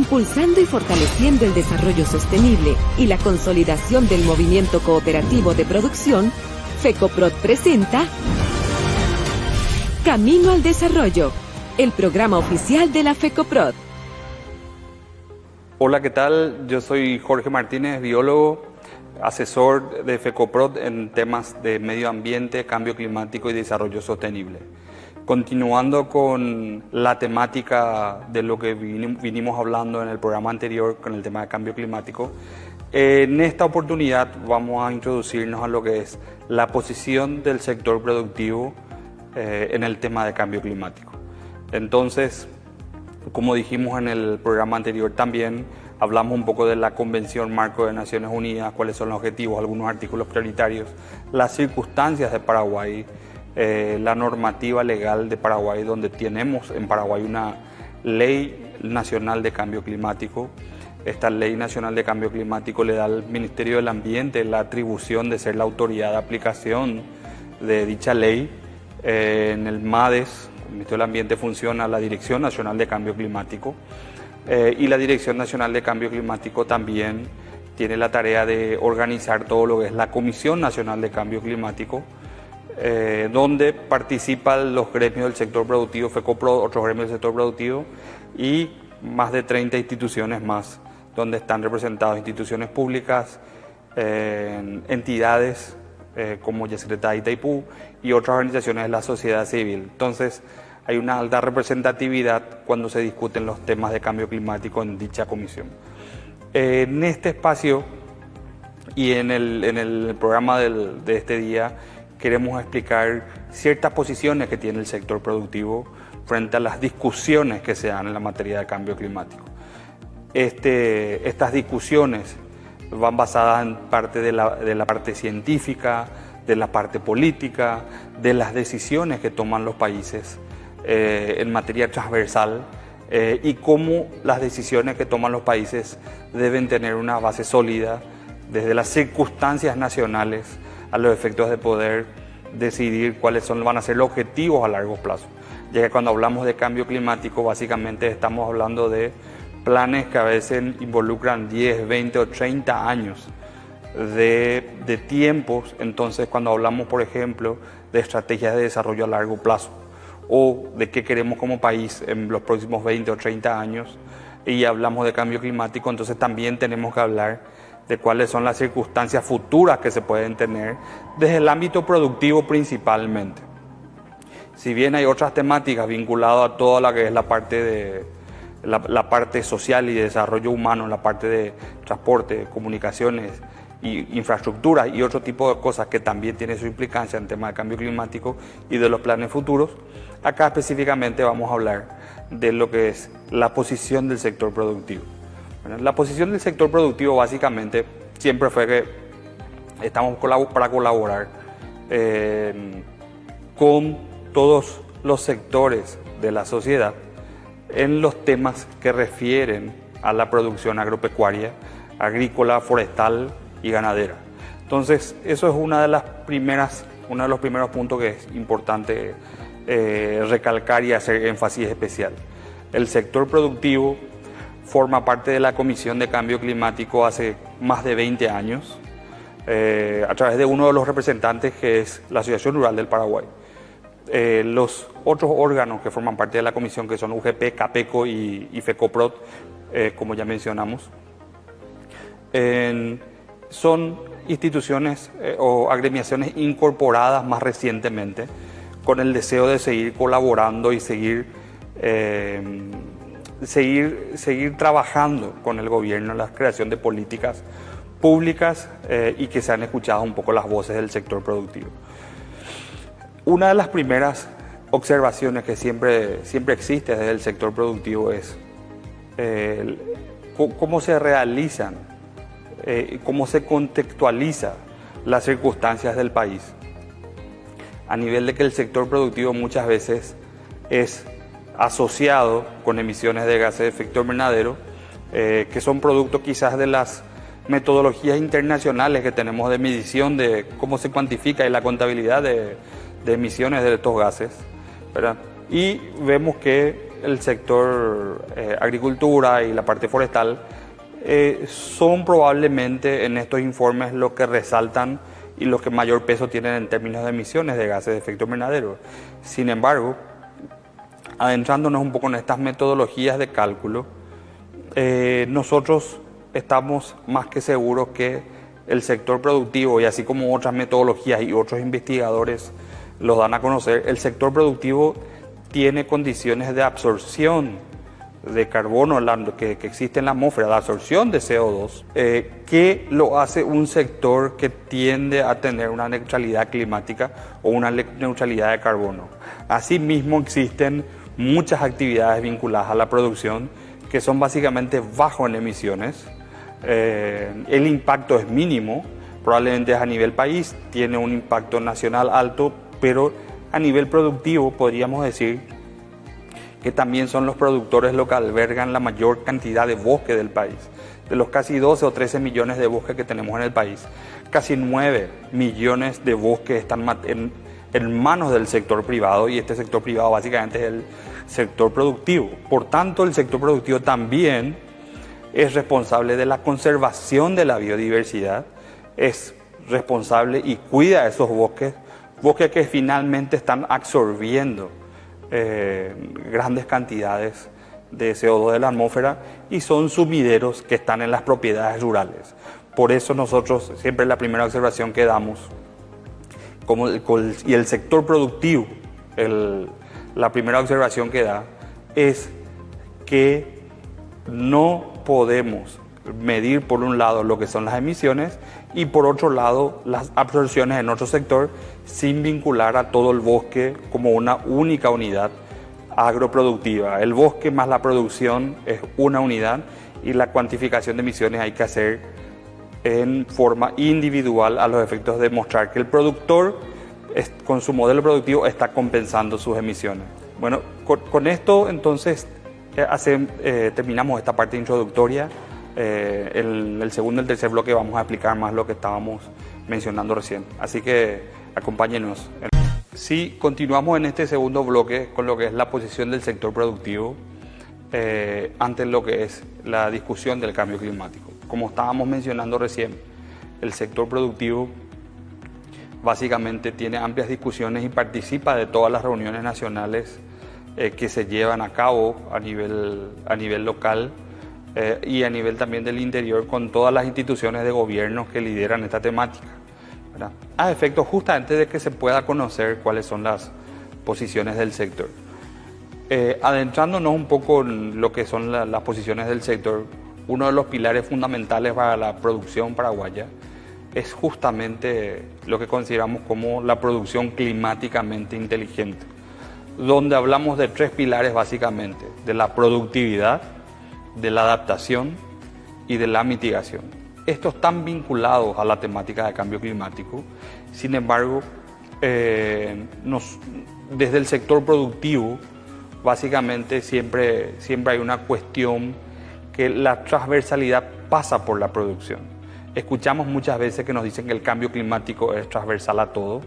impulsando y fortaleciendo el desarrollo sostenible y la consolidación del movimiento cooperativo de producción, FECOPROD presenta Camino al Desarrollo, el programa oficial de la FECOPROD. Hola, ¿qué tal? Yo soy Jorge Martínez, biólogo, asesor de FECOPROD en temas de medio ambiente, cambio climático y desarrollo sostenible. Continuando con la temática de lo que vinimos hablando en el programa anterior con el tema de cambio climático, en esta oportunidad vamos a introducirnos a lo que es la posición del sector productivo en el tema de cambio climático. Entonces, como dijimos en el programa anterior también, hablamos un poco de la Convención Marco de Naciones Unidas, cuáles son los objetivos, algunos artículos prioritarios, las circunstancias de Paraguay, la normativa legal de Paraguay, donde tenemos en Paraguay una ley nacional de cambio climático. Esta ley nacional de cambio climático le da al Ministerio del Ambiente la atribución de ser la autoridad de aplicación de dicha ley. En el MADES, el Ministerio del Ambiente, funciona la Dirección Nacional de Cambio Climático, y la Dirección Nacional de Cambio Climático también tiene la tarea de organizar todo lo que es la Comisión Nacional de Cambio Climático, donde participan los gremios del sector productivo, FECOPROD, otros gremios del sector productivo y más de 30 instituciones más, donde están representadas instituciones públicas, entidades como Yescreta y Itaipú y otras organizaciones de la sociedad civil. Entonces, hay una alta representatividad cuando se discuten los temas de cambio climático en dicha comisión. En este espacio y en el programa de este día queremos explicar ciertas posiciones que tiene el sector productivo frente a las discusiones que se dan en la materia de cambio climático. Estas discusiones van basadas en parte de la parte científica, de la parte política, de las decisiones que toman los países en materia transversal, y cómo las decisiones que toman los países deben tener una base sólida desde las circunstancias nacionales a los efectos de poder decidir cuáles van a ser los objetivos a largo plazo. Ya que cuando hablamos de cambio climático, básicamente estamos hablando de planes que a veces involucran 10, 20 o 30 años de tiempos. Entonces, cuando hablamos, por ejemplo, de estrategias de desarrollo a largo plazo o de qué queremos como país en los próximos 20 o 30 años, y hablamos de cambio climático, entonces también tenemos que hablar de cuáles son las circunstancias futuras que se pueden tener desde el ámbito productivo principalmente. Si bien hay otras temáticas vinculadas a toda la que es la parte social y de desarrollo humano, la parte de transporte, comunicaciones y infraestructuras y otro tipo de cosas que también tiene su implicancia en temas de cambio climático y de los planes futuros, acá específicamente vamos a hablar de lo que es la posición del sector productivo. Bueno, la posición del sector productivo básicamente siempre fue que estamos para colaborar con todos los sectores de la sociedad en los temas que refieren a la producción agropecuaria, agrícola, forestal y ganadera. Entonces, eso es uno de los primeros puntos que es importante recalcar y hacer énfasis especial. El sector productivo forma parte de la Comisión de Cambio Climático hace más de 20 años, a través de uno de los representantes que es la Asociación Rural del Paraguay. Los otros órganos que forman parte de la comisión, que son UGP, CAPECO y FECOPROD, como ya mencionamos, son instituciones o agremiaciones incorporadas más recientemente con el deseo de seguir colaborando y seguir trabajando con el gobierno en la creación de políticas públicas y que sean escuchadas un poco las voces del sector productivo. Una de las primeras observaciones que siempre existe desde el sector productivo es cómo se realizan, cómo se contextualiza las circunstancias del país, a nivel de que el sector productivo muchas veces es asociado con emisiones de gases de efecto invernadero, que son producto quizás de las metodologías internacionales que tenemos de medición de cómo se cuantifica y la contabilidad de emisiones de estos gases, ¿verdad? Y vemos que el sector agricultura y la parte forestal son probablemente en estos informes los que resaltan y los que mayor peso tienen en términos de emisiones de gases de efecto invernadero. Sin embargo, adentrándonos un poco en estas metodologías de cálculo, nosotros estamos más que seguros que el sector productivo, y así como otras metodologías y otros investigadores lo dan a conocer, el sector productivo tiene condiciones de absorción de carbono que existe en la atmósfera, de absorción de CO2, que lo hace un sector que tiende a tener una neutralidad climática o una neutralidad de carbono. Asimismo, existen muchas actividades vinculadas a la producción que son básicamente bajo en emisiones. El impacto es mínimo, probablemente a nivel país, tiene un impacto nacional alto, pero a nivel productivo podríamos decir que también son los productores los que albergan la mayor cantidad de bosque del país. De los casi 12 o 13 millones de bosques que tenemos en el país, casi 9 millones de bosques están en manos del sector privado, y este sector privado básicamente es el sector productivo. Por tanto, el sector productivo también es responsable de la conservación de la biodiversidad, es responsable y cuida de esos bosques que finalmente están absorbiendo grandes cantidades de CO2 de la atmósfera y son sumideros que están en las propiedades rurales. Por eso nosotros siempre la primera observación que damos, y el sector productivo, la primera observación que da es que no podemos medir por un lado lo que son las emisiones y por otro lado las absorciones en otro sector sin vincular a todo el bosque como una única unidad agroproductiva. El bosque más la producción es una unidad y la cuantificación de emisiones hay que hacer en forma individual a los efectos de mostrar que el productor con su modelo productivo está compensando sus emisiones. Bueno, con esto entonces terminamos esta parte introductoria. El segundo y el tercer bloque vamos a explicar más lo que estábamos mencionando recién. Así que acompáñenos. Sí, continuamos en este segundo bloque con lo que es la posición del sector productivo ante lo que es la discusión del cambio climático. Como estábamos mencionando recién, el sector productivo básicamente tiene amplias discusiones y participa de todas las reuniones nacionales que se llevan a cabo a nivel local y a nivel también del interior con todas las instituciones de gobierno que lideran esta temática, ¿verdad? A efecto justamente de que se pueda conocer cuáles son las posiciones del sector. Adentrándonos un poco en lo que son las posiciones del sector, uno de los pilares fundamentales para la producción paraguaya es justamente lo que consideramos como la producción climáticamente inteligente, donde hablamos de tres pilares básicamente: de la productividad, de la adaptación y de la mitigación. Estos están vinculados a la temática de cambio climático. Sin embargo, desde el sector productivo, básicamente siempre hay una cuestión que la transversalidad pasa por la producción. Escuchamos muchas veces que nos dicen que el cambio climático es transversal a todo.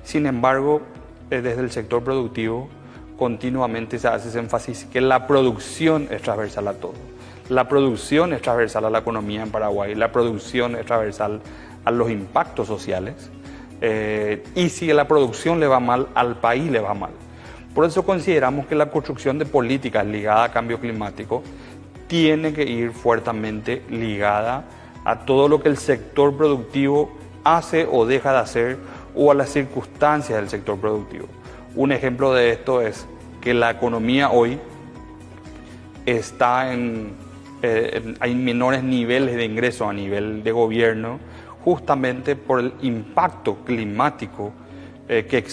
Sin embargo, desde el sector productivo continuamente se hace ese énfasis que la producción es transversal a todo. La producción es transversal a la economía en Paraguay, la producción es transversal a los impactos sociales, y si a la producción le va mal, al país le va mal. Por eso consideramos que la construcción de políticas ligadas a cambio climático tiene que ir fuertemente ligada a todo lo que el sector productivo hace o deja de hacer, o a las circunstancias del sector productivo. Un ejemplo de esto es que la economía hoy está hay menores niveles de ingreso a nivel de gobierno, justamente por el impacto climático que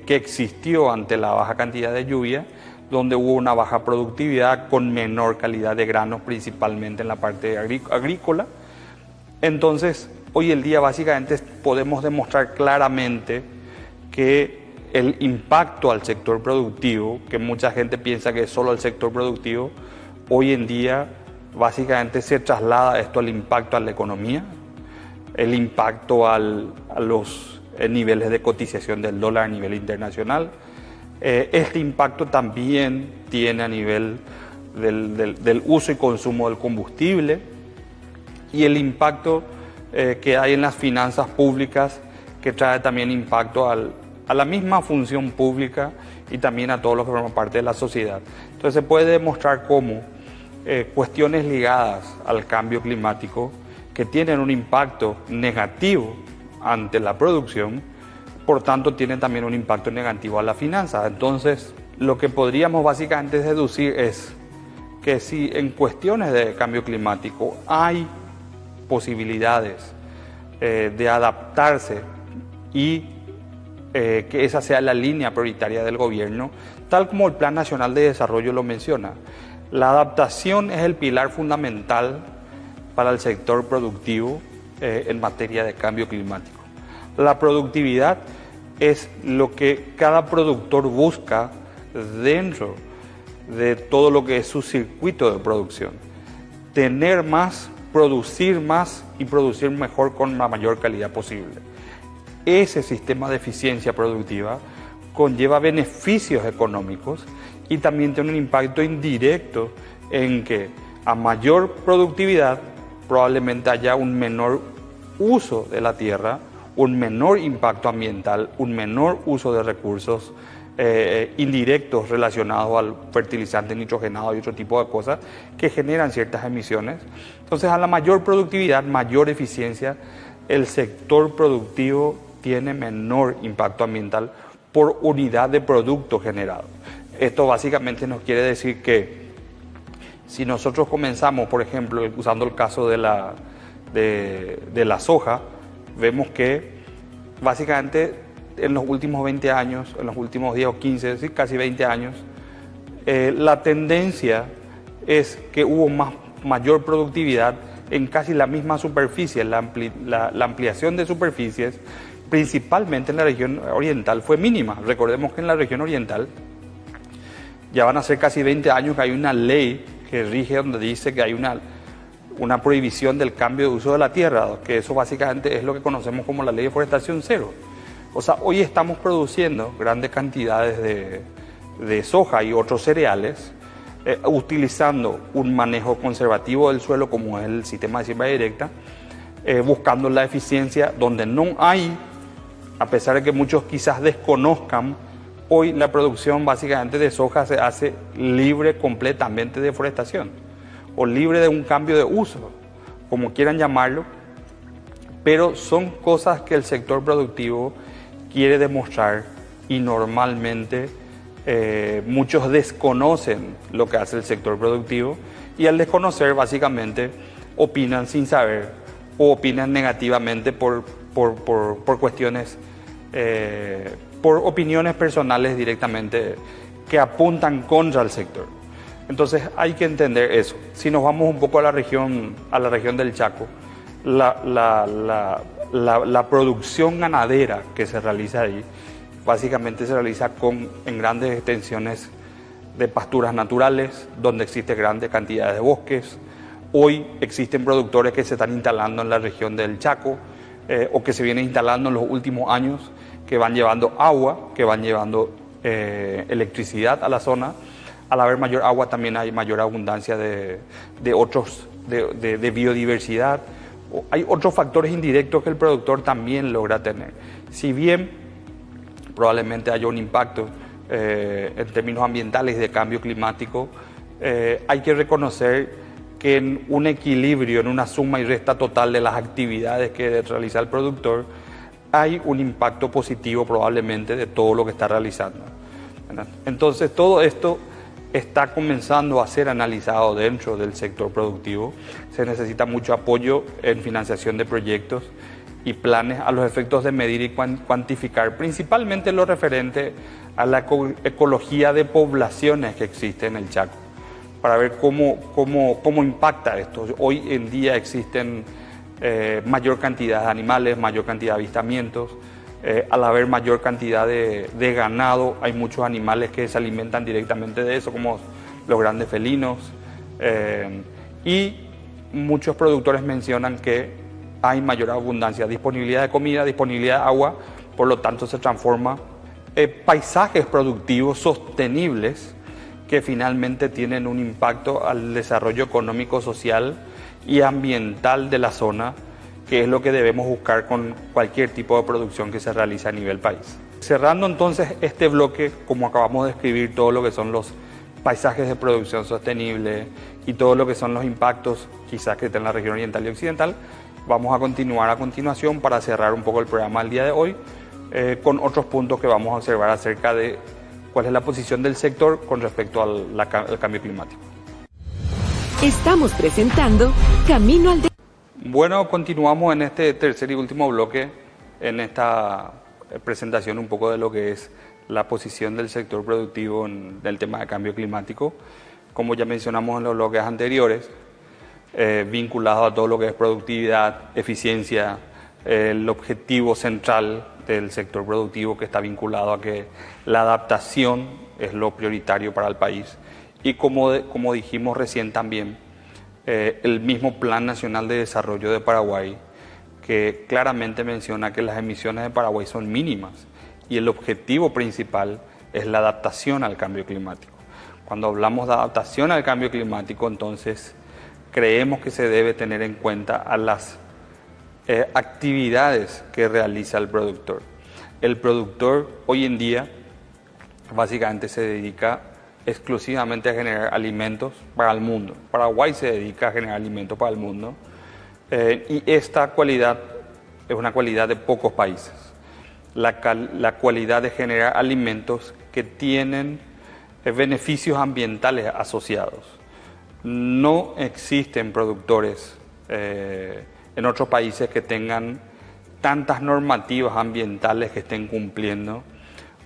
existió ante la baja cantidad de lluvia, donde hubo una baja productividad con menor calidad de granos, principalmente en la parte agrícola. Entonces, hoy en día básicamente podemos demostrar claramente que el impacto al sector productivo, que mucha gente piensa que es solo el sector productivo, hoy en día básicamente se traslada esto al impacto a la economía, el impacto a los niveles de cotización del dólar a nivel internacional, Este impacto también tiene a nivel del uso y consumo del combustible y el impacto que hay en las finanzas públicas, que trae también impacto a la misma función pública y también a todos los que forman parte de la sociedad. Entonces se puede demostrar cómo cuestiones ligadas al cambio climático que tienen un impacto negativo ante la producción, por tanto tienen también un impacto negativo a la finanza. Entonces lo que podríamos básicamente deducir es que si en cuestiones de cambio climático hay posibilidades de adaptarse y que esa sea la línea prioritaria del gobierno, tal como el Plan Nacional de Desarrollo lo menciona. La adaptación es el pilar fundamental para el sector productivo en materia de cambio climático. La productividad es lo que cada productor busca dentro de todo lo que es su circuito de producción. Tener más, producir más y producir mejor con la mayor calidad posible. Ese sistema de eficiencia productiva conlleva beneficios económicos y también tiene un impacto indirecto en que a mayor productividad probablemente haya un menor uso de la tierra, un menor impacto ambiental, un menor uso de recursos indirectos relacionados al fertilizante nitrogenado y otro tipo de cosas que generan ciertas emisiones. Entonces, a la mayor productividad, mayor eficiencia, el sector productivo tiene menor impacto ambiental por unidad de producto generado. Esto básicamente nos quiere decir que si nosotros comenzamos, por ejemplo, usando el caso de la soja, vemos que básicamente en los últimos 20 años, en los últimos 10 o 15, sí, casi 20 años, la tendencia es que hubo mayor productividad en casi la misma superficie. La ampliación de superficies, principalmente en la región oriental, fue mínima. Recordemos que en la región oriental ya van a ser casi 20 años que hay una ley que rige donde dice que hay una prohibición del cambio de uso de la tierra, que eso básicamente es lo que conocemos como la ley de forestación cero. O sea, hoy estamos produciendo grandes cantidades de soja y otros cereales, utilizando un manejo conservativo del suelo como es el sistema de siembra directa, buscando la eficiencia donde no hay, a pesar de que muchos quizás desconozcan, hoy la producción básicamente de soja se hace libre completamente de forestación o libre de un cambio de uso, como quieran llamarlo, pero son cosas que el sector productivo quiere demostrar y normalmente muchos desconocen lo que hace el sector productivo y al desconocer básicamente opinan sin saber o opinan negativamente por cuestiones, por opiniones personales directamente que apuntan contra el sector. Entonces hay que entender eso. Si nos vamos un poco a la región del Chaco, la producción ganadera que se realiza ahí básicamente se realiza en grandes extensiones de pasturas naturales, donde existen grandes cantidades de bosques. Hoy existen productores que se están instalando en la región del Chaco o que se vienen instalando en los últimos años, que van llevando agua, que van llevando electricidad a la zona. Al haber mayor agua también hay mayor abundancia de biodiversidad. Hay otros factores indirectos que el productor también logra tener. Si bien probablemente haya un impacto en términos ambientales de cambio climático, hay que reconocer que en un equilibrio, en una suma y resta total de las actividades que realiza el productor, hay un impacto positivo probablemente de todo lo que está realizando, ¿verdad? Entonces todo esto está comenzando a ser analizado dentro del sector productivo. Se necesita mucho apoyo en financiación de proyectos y planes a los efectos de medir y cuantificar, principalmente lo referente a la ecología de poblaciones que existe en el Chaco, para ver cómo impacta esto. Hoy en día existen mayor cantidad de animales, mayor cantidad de avistamientos. Al haber mayor cantidad de ganado, hay muchos animales que se alimentan directamente de eso, como los grandes felinos. Y muchos productores mencionan que hay mayor abundancia, disponibilidad de comida, disponibilidad de agua, por lo tanto se transforma paisajes productivos sostenibles que finalmente tienen un impacto al desarrollo económico, social y ambiental de la zona, que es lo que debemos buscar con cualquier tipo de producción que se realice a nivel país. Cerrando entonces este bloque, como acabamos de describir todo lo que son los paisajes de producción sostenible y todo lo que son los impactos quizás que está en la región oriental y occidental, vamos a continuar a continuación para cerrar un poco el programa del día de hoy con otros puntos que vamos a observar acerca de cuál es la posición del sector con respecto al cambio climático. Estamos presentando Camino al Bueno, continuamos en este tercer y último bloque, en esta presentación un poco de lo que es la posición del sector productivo en el tema de cambio climático. Como ya mencionamos en los bloques anteriores, vinculado a todo lo que es productividad, eficiencia, el objetivo central del sector productivo que está vinculado a que la adaptación es lo prioritario para el país. Y como dijimos recién también, el mismo Plan Nacional de Desarrollo de Paraguay, que claramente menciona que las emisiones de Paraguay son mínimas y el objetivo principal es la adaptación al cambio climático. Cuando hablamos de adaptación al cambio climático, entonces creemos que se debe tener en cuenta a las actividades que realiza el productor. El productor hoy en día básicamente se dedica exclusivamente a generar alimentos para el mundo. Paraguay se dedica a generar alimentos para el mundo y esta cualidad es una cualidad de pocos países. La cualidad de generar alimentos que tienen beneficios ambientales asociados. No existen productores en otros países que tengan tantas normativas ambientales que estén cumpliendo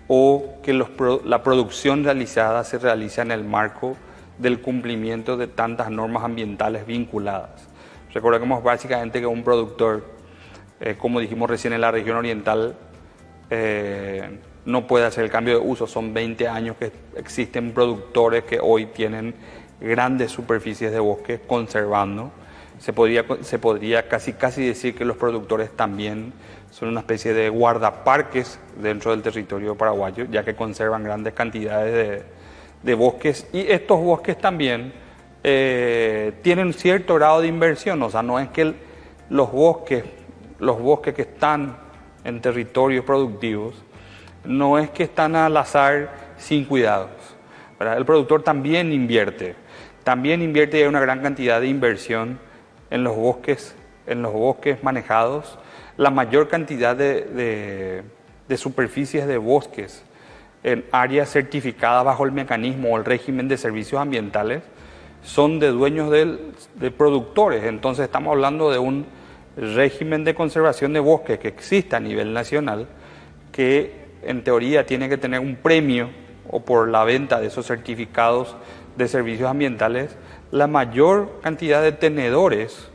o que la producción realizada se realiza en el marco del cumplimiento de tantas normas ambientales vinculadas. Recordemos básicamente que un productor, como dijimos recién en la región oriental, no puede hacer el cambio de uso. Son 20 años que existen productores que hoy tienen grandes superficies de bosque conservando. Se podría casi decir que los productores también son una especie de guardaparques dentro del territorio paraguayo, ya que conservan grandes cantidades de bosques, y estos bosques también tienen cierto grado de inversión. O sea, no es que los bosques que están en territorios productivos, no es que están al azar sin cuidados, ¿verdad? El productor también invierte y hay una gran cantidad de inversión en los bosques manejados. La mayor cantidad de superficies de bosques en áreas certificadas bajo el mecanismo o el régimen de servicios ambientales son de dueños de productores. Entonces estamos hablando de un régimen de conservación de bosques que existe a nivel nacional, que en teoría tiene que tener un premio o por la venta de esos certificados de servicios ambientales. La mayor cantidad de tenedores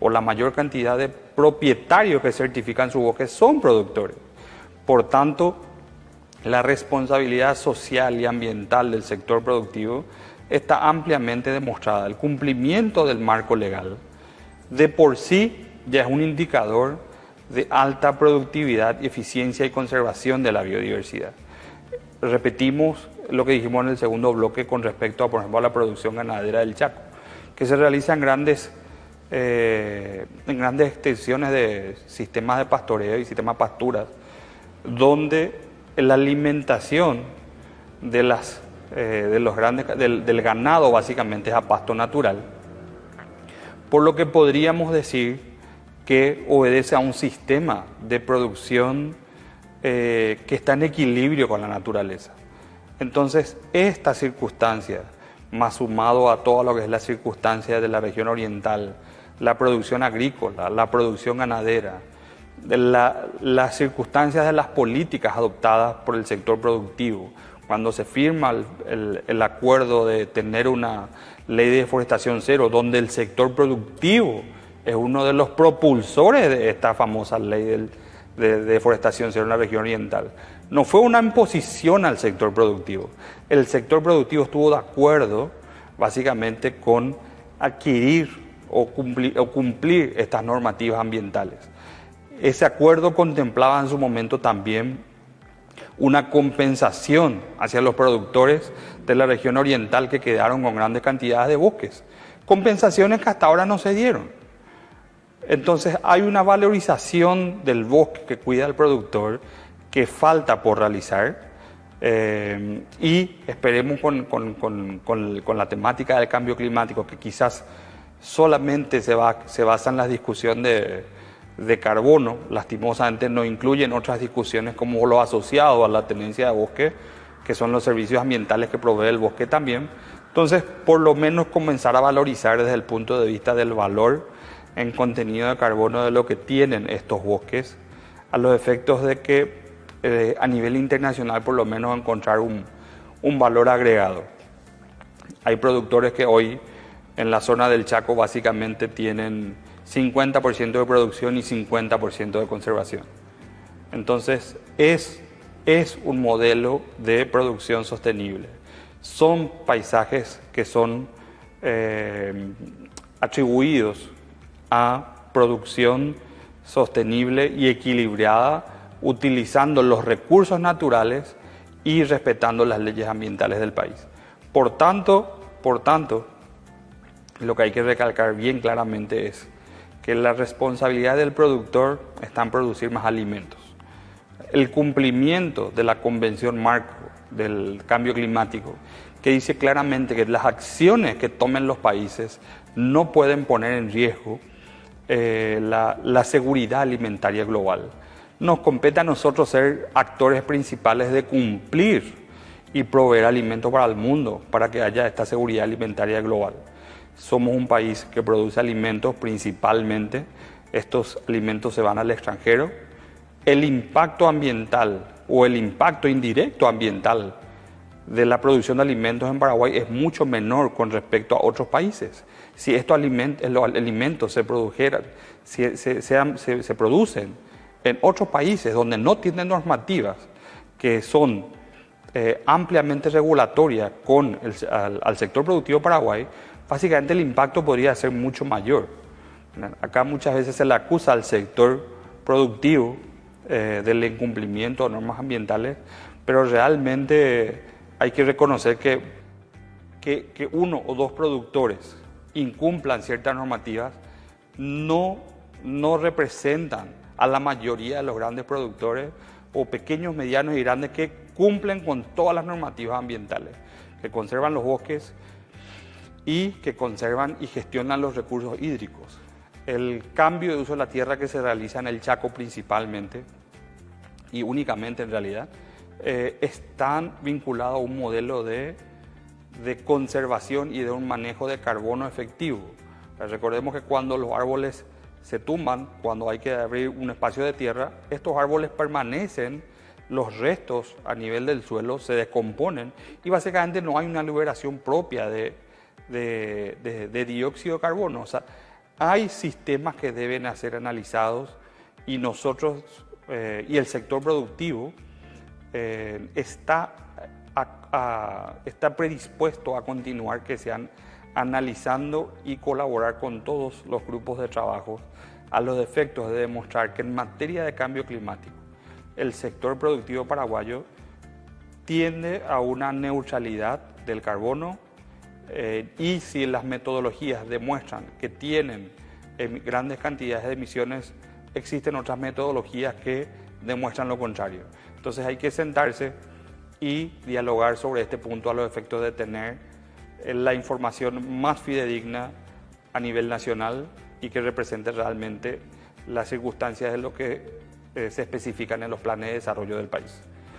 o la mayor cantidad de propietarios que certifican su bosque son productores. Por tanto, la responsabilidad social y ambiental del sector productivo está ampliamente demostrada. El cumplimiento del marco legal de por sí ya es un indicador de alta productividad, eficiencia y conservación de la biodiversidad. Repetimos lo que dijimos en el segundo bloque con respecto a, por ejemplo, a la producción ganadera del Chaco, que se realiza en grandes extensiones de sistemas de pastoreo y sistemas de pasturas, donde la alimentación del ganado básicamente es a pasto natural, por lo que podríamos decir que obedece a un sistema de producción que está en equilibrio con la naturaleza. Entonces, esta circunstancia, más sumado a todo lo que es la circunstancia de la región oriental, la producción agrícola, la producción ganadera, las circunstancias de las políticas adoptadas por el sector productivo, cuando se firma el acuerdo de tener una ley de deforestación cero, donde el sector productivo es uno de los propulsores de esta famosa ley de deforestación cero en la región oriental. No fue una imposición al sector productivo. El sector productivo estuvo de acuerdo básicamente con adquirir o cumplir estas normativas ambientales. Ese acuerdo contemplaba en su momento también una compensación hacia los productores de la región oriental que quedaron con grandes cantidades de bosques. Compensaciones que hasta ahora no se dieron. Entonces hay una valorización del bosque que cuida el productor que falta por realizar, y esperemos con la temática del cambio climático, que quizás solamente se basa en la discusión de carbono, lastimosamente no incluyen otras discusiones como lo asociado a la tenencia de bosque, que son los servicios ambientales que provee el bosque también. Entonces, por lo menos comenzar a valorizar desde el punto de vista del valor en contenido de carbono de lo que tienen estos bosques, a los efectos de que a nivel internacional por lo menos encontrar un valor agregado. Hay productores que hoy en la zona del Chaco básicamente tienen 50% de producción y 50% de conservación. Entonces es un modelo de producción sostenible. Son paisajes que son atribuidos a producción sostenible y equilibrada, utilizando los recursos naturales y respetando las leyes ambientales del país. Por tanto, lo que hay que recalcar bien claramente es que la responsabilidad del productor está en producir más alimentos. El cumplimiento de la Convención Marco del Cambio Climático, que dice claramente que las acciones que tomen los países no pueden poner en riesgo la seguridad alimentaria global. Nos compete a nosotros ser actores principales de cumplir y proveer alimentos para el mundo, para que haya esta seguridad alimentaria global. Somos un país que produce alimentos principalmente, estos alimentos se van al extranjero. El impacto ambiental o el impacto indirecto ambiental de la producción de alimentos en Paraguay es mucho menor con respecto a otros países. Si estos alimentos se produjeran, se producen en otros países donde no tienen normativas que son ampliamente regulatorias al sector productivo Paraguay, básicamente el impacto podría ser mucho mayor. Acá muchas veces se le acusa al sector productivo del incumplimiento de normas ambientales, pero realmente hay que reconocer que uno o dos productores incumplan ciertas normativas no representan a la mayoría de los grandes productores o pequeños, medianos y grandes que cumplen con todas las normativas ambientales, que conservan los bosques y que conservan y gestionan los recursos hídricos. El cambio de uso de la tierra que se realiza en el Chaco principalmente, y únicamente en realidad, están vinculados a un modelo de conservación y de un manejo de carbono efectivo. Recordemos que cuando los árboles se tumban, cuando hay que abrir un espacio de tierra, estos árboles permanecen, los restos a nivel del suelo se descomponen y básicamente no hay una liberación propia de dióxido de carbono. O sea, hay sistemas que deben ser analizados y nosotros y el sector productivo está predispuesto a continuar que sean analizando y colaborar con todos los grupos de trabajo a los efectos de demostrar que en materia de cambio climático el sector productivo paraguayo tiende a una neutralidad del carbono, y si las metodologías demuestran que tienen grandes cantidades de emisiones, existen otras metodologías que demuestran lo contrario. Entonces hay que sentarse y dialogar sobre este punto a los efectos de tener la información más fidedigna a nivel nacional y que represente realmente las circunstancias de lo que se especifican en los planes de desarrollo del país.